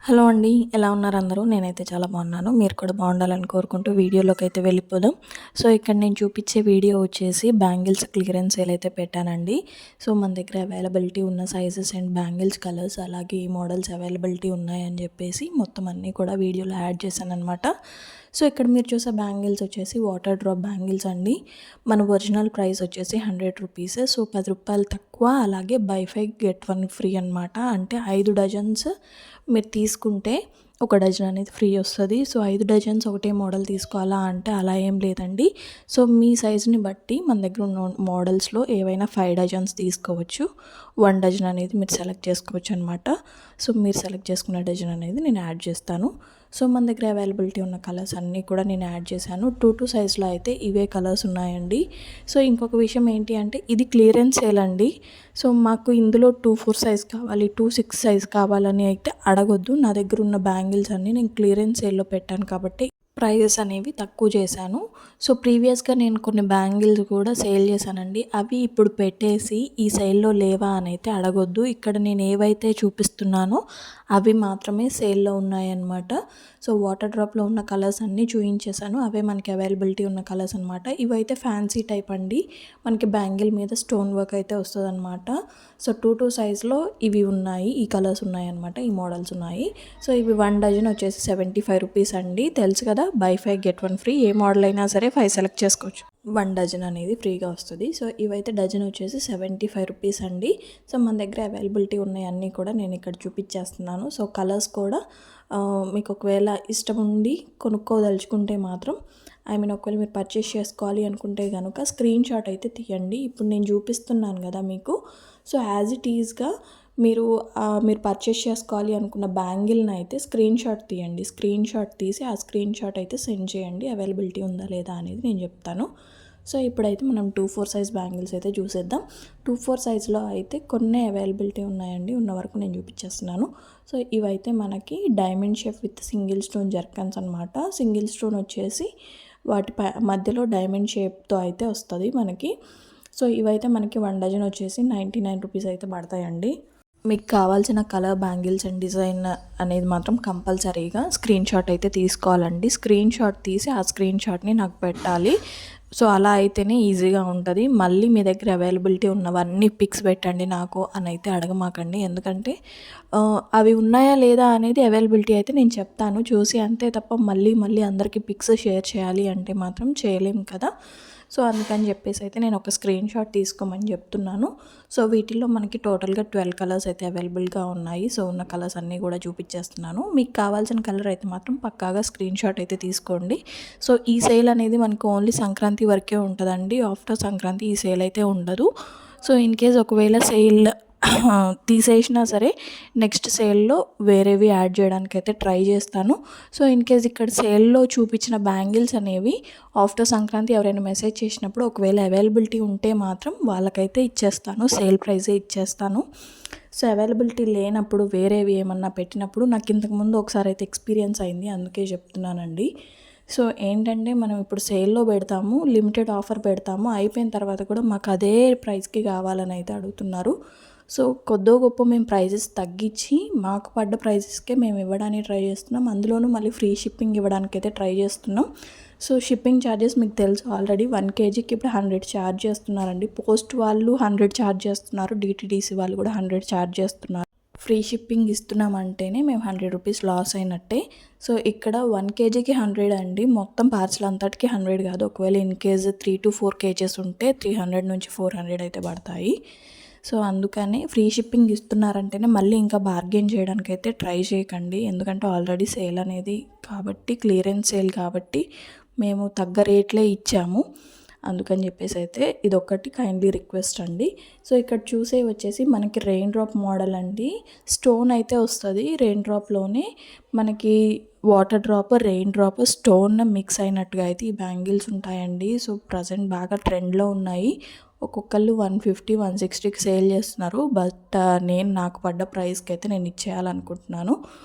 Hello అండి. ఎలా ఉన్నారు అందరూ? నేనైతే చాలా బాగున్నాను. మీరు కూడా బాగుండాలని కోరుకుంటూ వీడియోలోకి అయితే వెళ్ళిపోదాం. సో, ఇక్కడ నేను చూపించే వీడియో వచ్చేసి బ్యాంగిల్స్ క్లియరెన్స్ సేల్ అయితే పెట్టానండి. సో, మన దగ్గర అవైలబిలిటీ ఉన్న సైజెస్ అండ్ బ్యాంగిల్స్ కలర్స్ అలాగే ఈ మోడల్స్ అవైలబిలిటీ ఉన్నాయని చెప్పేసి మొత్తం అన్నీ కూడా వీడియోలో యాడ్ చేశాననమాట. సో, ఇక్కడ మీరు చూసే బ్యాంగిల్స్ వచ్చేసి వాటర్ డ్రాప్ బ్యాంగిల్స్ అండి. మన ఒరిజినల్ ప్రైస్ వచ్చేసి 100 రూపీస్. సో, ₹10 తక్కువ, అలాగే బై 5 గెట్ 1 ఫ్రీ అనమాట. అంటే 5 డజన్స్ మీరు తీసుకుంటే ఒక డజన్ అనేది ఫ్రీ వస్తుంది. సో 5 డజన్స్ ఒకటే మోడల్ తీసుకోవాలా అంటే అలా ఏం లేదండి. సో మీ సైజుని బట్టి మన దగ్గర ఉన్న మోడల్స్లో ఏవైనా 5 డజన్స్ తీసుకోవచ్చు. 1 డజన్ అనేది మీరు సెలెక్ట్ చేసుకోవచ్చు అనమాట. సో మీరు సెలెక్ట్ చేసుకున్న డజన్ అనేది నేను యాడ్ చేస్తాను. సో మన దగ్గర అవైలబిలిటీ ఉన్న కలర్స్ అన్నీ కూడా నేను యాడ్ చేశాను. 2 సైజ్లో అయితే ఇవే కలర్స్ ఉన్నాయండి. సో ఇంకొక విషయం ఏంటి అంటే ఇది క్లియరెన్స్ సేల్ అండి. సో మాకు ఇందులో 2-4 సైజ్ కావాలి, 2-6 సైజ్ కావాలని అయితే అడగొద్దు. నా దగ్గర ఉన్న బ్యాంగిల్స్ అన్నీ నేను క్లియరెన్స్ సేల్లో పెట్టాను కాబట్టి ప్రైజెస్ అనేవి తక్కువ చేశాను. సో ప్రీవియస్గా నేను కొన్ని బ్యాంగిల్స్ కూడా సేల్ చేశానండి. అవి ఇప్పుడు పెట్టేసి ఈ సేల్లో లేవా అని అయితే అడగొద్దు. ఇక్కడ నేను ఏవైతే చూపిస్తున్నానో అవి మాత్రమే సేల్లో ఉన్నాయన్నమాట. సో వాటర్ డ్రాప్లో ఉన్న కలర్స్ అన్నీ చూపించేశాను. అవే మనకి అవైలబిలిటీ ఉన్న కలర్స్ అనమాట. ఇవైతే ఫ్యాన్సీ టైప్ అండి. మనకి బ్యాంగిల్ మీద స్టోన్ వర్క్ అయితే వస్తుంది అనమాట. సో 2 సైజ్లో ఇవి ఉన్నాయి, ఈ కలర్స్ ఉన్నాయి అనమాట, ఈ మోడల్స్ ఉన్నాయి. సో ఇవి 1 డజన్ వచ్చేసి 75 రూపీస్ అండి. తెలుసు కదా, by 5 get 1 free. A model అయినా సరే 5 సెలెక్ట్ చేసుకోవచ్చు. 1 డజన్ అనేది ఫ్రీగా వస్తుంది. సో ఇవైతే డజన్ వచ్చేసి 75 రూపీస్ అండి. సో మన దగ్గర అవైలబిలిటీ ఉన్నాయి అన్నీ కూడా నేను ఇక్కడ చూపించేస్తున్నాను. సో కలర్స్ కూడా మీకు ఒకవేళ ఇష్టం ఉండి కొనుక్కోదలుచుకుంటే మాత్రం ఒకవేళ మీరు పర్చేస్ చేసుకోవాలి అనుకుంటే కనుక స్క్రీన్ షాట్ అయితే తీయండి. ఇప్పుడు నేను చూపిస్తున్నాను కదా మీకు. సో యాజ్ ఇట్ ఈజ్గా మీరు పర్చేస్ చేసుకోవాలి అనుకున్న బ్యాంగిల్ని అయితే స్క్రీన్ షాట్ తీయండి. స్క్రీన్ షాట్ తీసి ఆ స్క్రీన్ షాట్ అయితే సెండ్ చేయండి. అవైలబిలిటీ ఉందా లేదా అనేది నేను చెప్తాను. సో ఇప్పుడైతే మనం 2-4 సైజ్ బ్యాంగిల్స్ అయితే చూసేద్దాం. 2-4 సైజ్లో అయితే కొన్ని అవైలబిలిటీ ఉన్నాయండి. ఉన్న వరకు నేను చూపించేస్తున్నాను. సో ఇవైతే మనకి diamond shape with single stone zircons అనమాట. సింగిల్ స్టోన్ వచ్చేసి వాటి మధ్యలో డైమండ్ షేప్తో అయితే వస్తుంది మనకి. సో ఇవైతే మనకి 1 డజన్ వచ్చేసి 99 రూపీస్ అయితే పడతాయండి. మీకు కావాల్సిన కలర్ బ్యాంగిల్స్ అండ్ డిజైన్ అనేది మాత్రం కంపల్సరీగా స్క్రీన్ షాట్ అయితే తీసుకోవాలండి. స్క్రీన్ షాట్ తీసి ఆ స్క్రీన్ షాట్ని నాకు పెట్టాలి. సో అలా అయితేనే ఈజీగా ఉంటుంది. మళ్ళీ మీ దగ్గర అవైలబిలిటీ ఉన్నవన్నీ పిక్స్ పెట్టండి నాకు అని అయితే అడగమాకండి. ఎందుకంటే అవి ఉన్నాయా లేదా అనేది అవైలబిలిటీ అయితే నేను చెప్తాను చూసి, అంతే తప్ప మళ్ళీ అందరికీ పిక్స్ షేర్ చేయాలి అంటే మాత్రం చేయలేము కదా. సో అందుకని చెప్పేసి అయితే నేను ఒక స్క్రీన్ షాట్ తీసుకోమని చెప్తున్నాను. సో వీటిల్లో మనకి టోటల్గా 12 కలర్స్ అయితే అవైలబుల్గా ఉన్నాయి. సో ఉన్న కలర్స్ అన్నీ కూడా చూపించేస్తున్నాను. మీకు కావాల్సిన కలర్ అయితే మాత్రం పక్కాగా స్క్రీన్ షాట్ అయితే తీసుకోండి. సో ఈ సేల్ అనేది మనకు ఓన్లీ సంక్రాంతి వరకే ఉంటుందండి. ఆఫ్టర్ సంక్రాంతి ఈ సేల్ అయితే ఉండదు. సో ఇన్ కేస్ ఒకవేళ సేల్ తీసేసినా సరే నెక్స్ట్ సేల్లో వేరేవి యాడ్ చేయడానికి అయితే ట్రై చేస్తాను. సో ఇన్ కేస్ ఇక్కడ సేల్లో చూపించిన బ్యాంగిల్స్ అనేవి ఆఫ్టర్ సంక్రాంతి ఎవరైనా మెసేజ్ చేసినప్పుడు ఒకవేళ అవైలబిలిటీ ఉంటే మాత్రం వాళ్ళకైతే ఇచ్చేస్తాను, సేల్ ప్రైజే ఇచ్చేస్తాను. సో అవైలబిలిటీ లేనప్పుడు వేరేవి ఏమన్నా పెట్టినప్పుడు నాకు ఇంతకుముందు ఒకసారి అయితే ఎక్స్పీరియన్స్ అయింది, అందుకే చెప్తున్నానండి. సో ఏంటంటే మనం ఇప్పుడు సేల్లో పెడతాము, లిమిటెడ్ ఆఫర్ పెడతాము, అయిపోయిన తర్వాత కూడా మాకు అదే ప్రైస్కి కావాలని అయితే అడుగుతున్నారు. సో కొద్దో గొప్ప మేము ప్రైజెస్ తగ్గించి మాకు పడ్డ ప్రైజెస్కే మేము ఇవ్వడానికి ట్రై చేస్తున్నాం. అందులోనూ మళ్ళీ ఫ్రీ షిప్పింగ్ ఇవ్వడానికి అయితే ట్రై చేస్తున్నాం. సో షిప్పింగ్ ఛార్జెస్ మీకు తెలుసు ఆల్రెడీ 1 kgకి ఇప్పుడు 100 ఛార్జ్ చేస్తున్నారండి. పోస్ట్ వాళ్ళు 100 ఛార్జ్ చేస్తున్నారు, డిటీడీసీ వాళ్ళు కూడా 100 ఛార్జ్ చేస్తున్నారు. ఫ్రీ షిప్పింగ్ ఇస్తున్నామంటేనే మేము 100 రూపీస్ లాస్ అయినట్టే. సో ఇక్కడ 1 kgకి 100 అండి. మొత్తం పార్సల్ అంతటికి 100 కాదు. ఒకవేళ ఇన్ కేస్ 3-4 kgs ఉంటే 300 నుంచి 400 అయితే పడతాయి. సో అందుకని ఫ్రీ షిప్పింగ్ ఇస్తున్నారంటేనే మళ్ళీ ఇంకా బార్గెన్ చేయడానికి అయితే ట్రై చేయకండి. ఎందుకంటే ఆల్రెడీ సేల్ అనేది కాబట్టి, క్లియరెన్స్ సేల్ కాబట్టి మేము తగ్గ రేట్లే ఇచ్చాము. అందుకని చెప్పేసి అయితే ఇదొక్కటి కైండ్లీ రిక్వెస్ట్ అండి. సో ఇక్కడ చూసే వచ్చేసి మనకి రెయిన్ డ్రాప్ మోడల్ అండి. స్టోన్ అయితే వస్తుంది, రెయిన్ డ్రాప్లోనే మనకి water drop, rain drop, stone mix అయినట్టుగా అయితే ఈ బ్యాంగిల్స్ ఉంటాయండి. సో ప్రజెంట్ బాగా ట్రెండ్లో ఉన్నాయి. ఒక్కొక్కళ్ళు 150-160కి సేల్ చేస్తున్నారు. బట్ నాకు పడ్డ ప్రైస్కి అయితే నేను ఇచ్చేయాలనుకుంటున్నాను.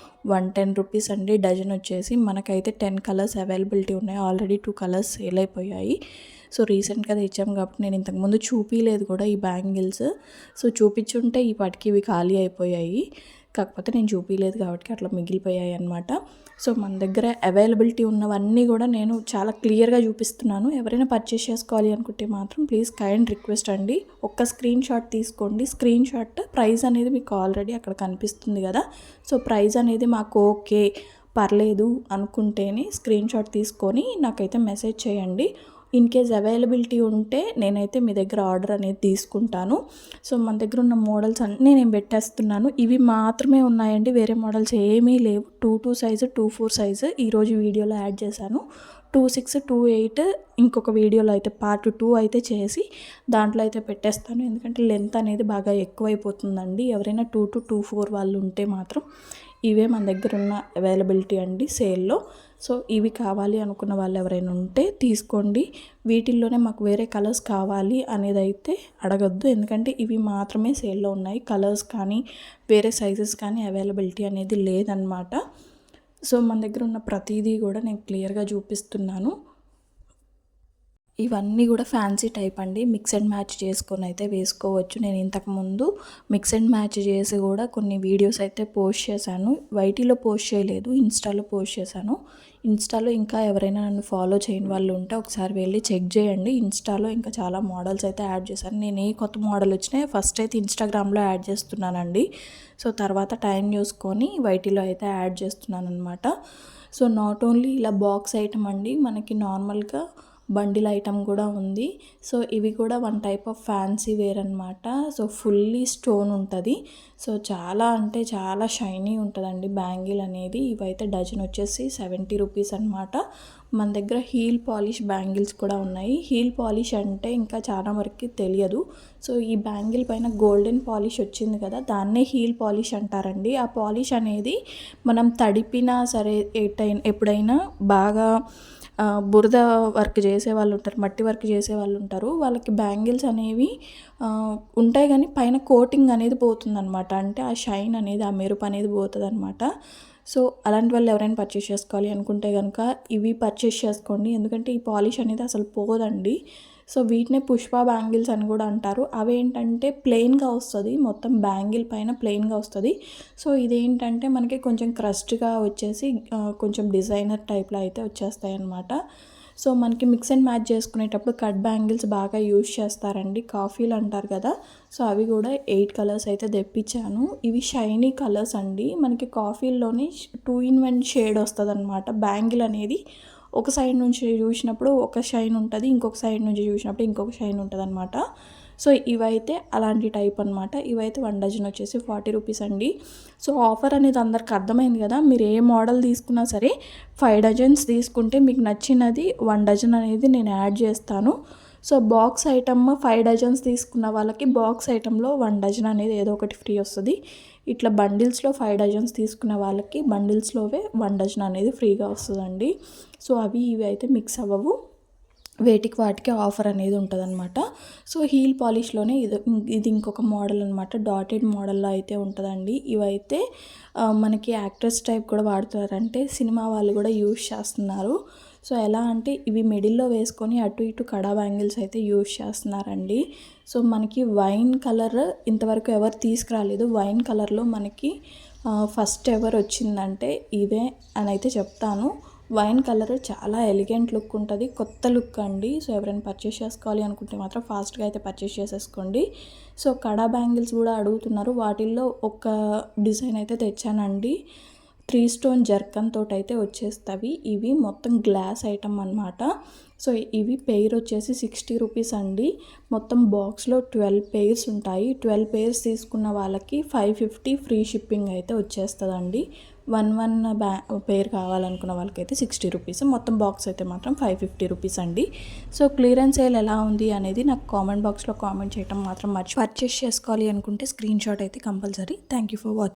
110 రూపీస్ అండి డజన్ వచ్చేసి. మనకైతే 10 కలర్స్ అవైలబిలిటీ ఉన్నాయి. ఆల్రెడీ 2 కలర్స్ సేల్ అయిపోయాయి. సో రీసెంట్గా తెచ్చాము కాబట్టి నేను ఇంతకుముందు చూపించలేదు కూడా ఈ బ్యాంగిల్స్. సో చూపించుంటే ఈ పాటికి ఇవి ఖాళీ అయిపోయాయి. కాకపోతే నేను చూపించలేదు కాబట్టి అట్లా మిగిలిపోయాయి అన్నమాట. సో మన దగ్గర అవైలబిలిటీ ఉన్నవన్నీ కూడా నేను చాలా క్లియర్గా చూపిస్తున్నాను. ఎవరైనా పర్చేస్ చేసుకోవాలి అనుకుంటే మాత్రం ప్లీజ్ కైండ్ రిక్వెస్ట్ అండి, ఒక్క స్క్రీన్ షాట్ తీసుకోండి. స్క్రీన్ షాట్ ప్రైస్ అనేది మీకు ఆల్రెడీ అక్కడ కనిపిస్తుంది కదా. సో ప్రైస్ అనేది మాకు ఓకే పర్లేదు అనుకుంటేనే స్క్రీన్ షాట్ తీసుకొని నాకైతే మెసేజ్ చేయండి. ఇన్ కేస్ అవైలబిలిటీ ఉంటే నేనైతే మీ దగ్గర ఆర్డర్ అనేది తీసుకుంటాను. సో మన దగ్గర ఉన్న మోడల్స్ అన్నీ నేను పెట్టేస్తున్నాను. ఇవి మాత్రమే ఉన్నాయండి, వేరే మోడల్స్ ఏమీ లేవు. 2 సైజు 2 సైజు ఈరోజు వీడియోలో యాడ్ చేశాను. 2 2 ఇంకొక వీడియోలో అయితే పార్ట్ 2 అయితే చేసి దాంట్లో అయితే పెట్టేస్తాను. ఎందుకంటే లెంత్ అనేది బాగా ఎక్కువైపోతుందండి. ఎవరైనా 2 to 2 వాళ్ళు ఉంటే మాత్రం ఇవే మన దగ్గర ఉన్న అవైలబిలిటీ అండి సేల్లో. సో ఇవి కావాలి అనుకున్న వాళ్ళు ఎవరైనా ఉంటే తీసుకోండి. వీటిల్లోనే మాకు వేరే కలర్స్ కావాలి అనేది అయితే అడగద్దు, ఎందుకంటే ఇవి మాత్రమే సేల్లో ఉన్నాయి. కలర్స్ కానీ వేరే సైజెస్ కానీ అవైలబిలిటీ అనేది లేదన్నమాట. సో మన దగ్గర ఉన్న ప్రతిదీ కూడా నేను క్లియర్గా చూపిస్తున్నాను. ఇవన్నీ కూడా ఫ్యాన్సీ టైప్ అండి, మిక్స్ అండ్ మ్యాచ్ చేసుకొని అయితే వేసుకోవచ్చు. నేను ఇంతకుముందు మిక్స్ అండ్ మ్యాచ్ చేసి కూడా కొన్ని వీడియోస్ అయితే పోస్ట్ చేశాను. వైటీలో పోస్ట్ చేయలేదు, ఇన్స్టాలో పోస్ట్ చేశాను. ఇన్స్టాలో ఇంకా ఎవరైనా నన్ను ఫాలో చేయని వాళ్ళు ఉంటే ఒకసారి వెళ్ళి చెక్ చేయండి. ఇన్స్టాలో ఇంకా చాలా మోడల్స్ అయితే యాడ్ చేశాను. నేను ఏ కొత్త మోడల్ వచ్చినా ఫస్ట్ అయితే ఇన్స్టాగ్రామ్లో యాడ్ చేస్తున్నానండి. సో తర్వాత టైం చూసుకొని వైటీలో అయితే యాడ్ చేస్తున్నాను అనమాట. సో నాట్ ఓన్లీ ఇలా బాక్స్ ఐటమ్ అండి, మనకి నార్మల్గా బండిల్ ఐటమ్ కూడా ఉంది. సో ఇవి కూడా one type of fancy wear అనమాట. సో ఫుల్లీ స్టోన్ ఉంటుంది. సో చాలా అంటే చాలా షైనీ ఉంటుందండి బ్యాంగిల్ అనేది. ఇవైతే డజన్ వచ్చేసి 70 రూపీస్ అనమాట. మన దగ్గర హీల్ పాలిష్ బ్యాంగిల్స్ కూడా ఉన్నాయి. హీల్ పాలిష్ అంటే ఇంకా చాలా వరకు తెలియదు. సో ఈ బ్యాంగిల్ పైన గోల్డెన్ పాలిష్ వచ్చింది కదా, దాన్నే హీల్ పాలిష్ అంటారండి. ఆ పాలిష్ అనేది మనం తడిపినా సరే ఎప్పుడైనా బాగా బురద వర్క్ చేసే వాళ్ళు ఉంటారు, మట్టి వర్క్ చేసే వాళ్ళు ఉంటారు, వాళ్ళకి బ్యాంగిల్స్ అనేవి ఉంటాయి కానీ పైన కోటింగ్ అనేది పోతుందన్నమాట. అంటే ఆ షైన్ అనేది, ఆ మెరుపు అనేది పోతుంది అనమాట. సో అలాంటి వాళ్ళు ఎవరైనా పర్చేస్ చేసుకోవాలి అనుకుంటే కనుక ఇవి పర్చేస్ చేసుకోండి, ఎందుకంటే ఈ పాలిష్ అనేది అసలు పోదండి. సో వీటినే పుష్ప బ్యాంగిల్స్ అని కూడా అంటారు. అవేంటంటే ప్లెయిన్గా వస్తుంది, మొత్తం బ్యాంగిల్ పైన ప్లెయిన్గా వస్తుంది. సో ఇదేంటంటే మనకి కొంచెం క్రస్ట్గా వచ్చేసి కొంచెం డిజైనర్ టైప్లో అయితే వచ్చేస్తాయి అన్నమాట. సో మనకి మిక్స్ అండ్ మ్యాచ్ చేసుకునేటప్పుడు కట్ బ్యాంగిల్స్ బాగా యూజ్ చేస్తారండి, కాఫీలు అంటారు కదా. సో అవి కూడా 8 కలర్స్ అయితే తెప్పించాను. ఇవి షైనీ కలర్స్ అండి. మనకి కాఫీల్లోనే 2 in 1 షేడ్ వస్తుంది అనమాట. బ్యాంగిల్ అనేది ఒక సైడ్ నుంచి చూసినప్పుడు ఒక షైన్ ఉంటుంది, ఇంకొక సైడ్ నుంచి చూసినప్పుడు ఇంకొక షైన్ ఉంటుంది అనమాట. సో ఇవైతే అలాంటి టైప్ అనమాట. ఇవైతే 1 డజన్ వచ్చేసి 40 రూపీస్ అండి. సో ఆఫర్ అనేది అందరికి అర్థమైంది కదా. మీరు ఏ మోడల్ తీసుకున్నా సరే 5 డజన్స్ తీసుకుంటే మీకు నచ్చినది 1 డజన్ అనేది నేను యాడ్ చేస్తాను. సో బాక్స్ ఐటమ్ 5 డజన్స్ తీసుకున్న వాళ్ళకి బాక్స్ ఐటంలో 1 డజన్ అనేది ఏదో ఒకటి ఫ్రీ వస్తుంది. ఇట్లా బండిల్స్లో 5 డజన్స్ తీసుకున్న వాళ్ళకి బండిల్స్లోవే 1 డజన్ అనేది ఫ్రీగా వస్తుందండి. సో అవి ఇవి అయితే మిక్స్ అవ్వవు, వేటికి వాటికి ఆఫర్ అనేది ఉంటుందన్నమాట. సో హీల్ పాలిష్లోనే ఇది ఇంకొక మోడల్ అనమాట, డాటెడ్ మోడల్లో అయితే ఉంటుందండి. ఇవైతే మనకి యాక్టర్స్ టైప్ కూడా వాడుతారంటే సినిమా వాళ్ళు కూడా యూజ్ చేస్తున్నారు. సో ఎలా అంటే ఇవి మిడిల్లో వేసుకొని అటు ఇటు కడా బ్యాంగిల్స్ అయితే యూజ్ చేస్తున్నారండి. సో మనకి వైన్ కలర్ ఇంతవరకు ఎవరు తీసుకురాలేదు. వైన్ కలర్లో మనకి ఫస్ట్ ఎవర్ వచ్చిందంటే ఇదే అని అయితే చెప్తాను. వైన్ కలర్ చాలా ఎలిగెంట్ లుక్ ఉంటుంది, కొత్త లుక్ అండి. సో ఎవరైనా పర్చేస్ చేసుకోవాలి అనుకుంటే మాత్రం ఫాస్ట్గా అయితే పర్చేస్ చేసేసుకోండి. సో కడా బ్యాంగిల్స్ కూడా అడుగుతున్నారు, వాటిల్లో ఒక డిజైన్ అయితే తెచ్చానండి. 3 స్టోన్ జర్కన్ తోటి అయితే వచ్చేస్తాయి. ఇవి మొత్తం గ్లాస్ ఐటమ్ అనమాట. సో ఇవి పెయిర్ వచ్చేసి 60 రూపీస్ అండి. మొత్తం బాక్స్లో 12 పెయిర్స్ ఉంటాయి. 12 పెయిర్స్ తీసుకున్న వాళ్ళకి 550 ఫ్రీ షిప్పింగ్ అయితే వచ్చేస్తుందండి. 1 పెయిర్ కావాలనుకున్న వాళ్ళకైతే 60 రూపీస్, మొత్తం బాక్స్ అయితే మాత్రం 550 రూపీస్ అండి. సో క్లియరెన్స్ సేల్ ఎలా ఉంది అనేది నాకు కామెంట్ బాక్స్లో కామెంట్ చేయడం మాత్రం పర్చేస్ చేసుకోవాలి అనుకుంటే స్క్రీన్ షాట్ అయితే compulsory. Thank you for watching.